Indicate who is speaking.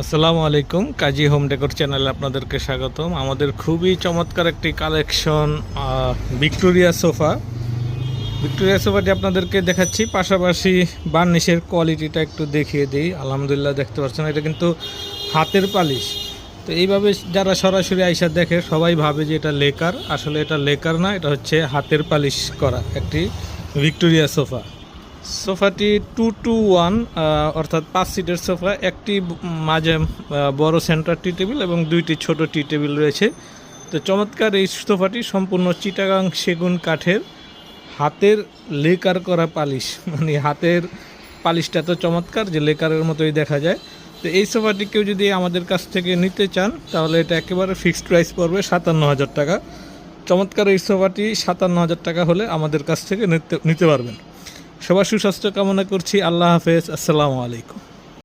Speaker 1: আসসালামু আলাইকুম, কাজী home decor চ্যানেলে আপনাদেরকে স্বাগতম। আমাদের খুবই চমৎকার একটি কালেকশন ভিক্টোরিয়া সোফাটি আপনাদেরকে দেখাচ্ছি, পাশাপাশি বার্নিশের কোয়ালিটিটা একটু দেখিয়ে দিই। আলহামদুলিল্লাহ, দেখতে পাচ্ছেন এটা কিন্তু হাতের পালিশ। তো এইভাবে যারা সরাসরি আইসা দেখে সবাই ভাবে যে এটা লেকার, আসলে এটা লেকার না, এটা হচ্ছে হাতের পালিশ করা একটি ভিক্টোরিয়া সোফাটি 2-to-1 অর্থাৎ 5 সিটের সোফা। একটি মাঝে বড় সেন্টার টি টেবিল এবং দুইটি ছোট টি টেবিল রয়েছে। তো চমৎকার এই সোফাটি সম্পূর্ণ চিটাগাং সেগুন কাঠের হাতের লেকার করা পালিশ, মানে হাতের পালিশটা তো চমৎকার যে লেকারের মতোই দেখা যায়। তো এই সোফাটি কেউ যদি আমাদের কাছ থেকে নিতে চান তাহলে এটা একেবারে ফিক্সড প্রাইস পড়বে 57,000 টাকা। চমৎকার এই সোফাটি 57,000 টাকা হলে আমাদের কাছ থেকে নিতে পারবেন। সবার সুস্বাস্থ্য কামনা করছি। আল্লাহ হাফেজ, আসসালামু আলাইকুম।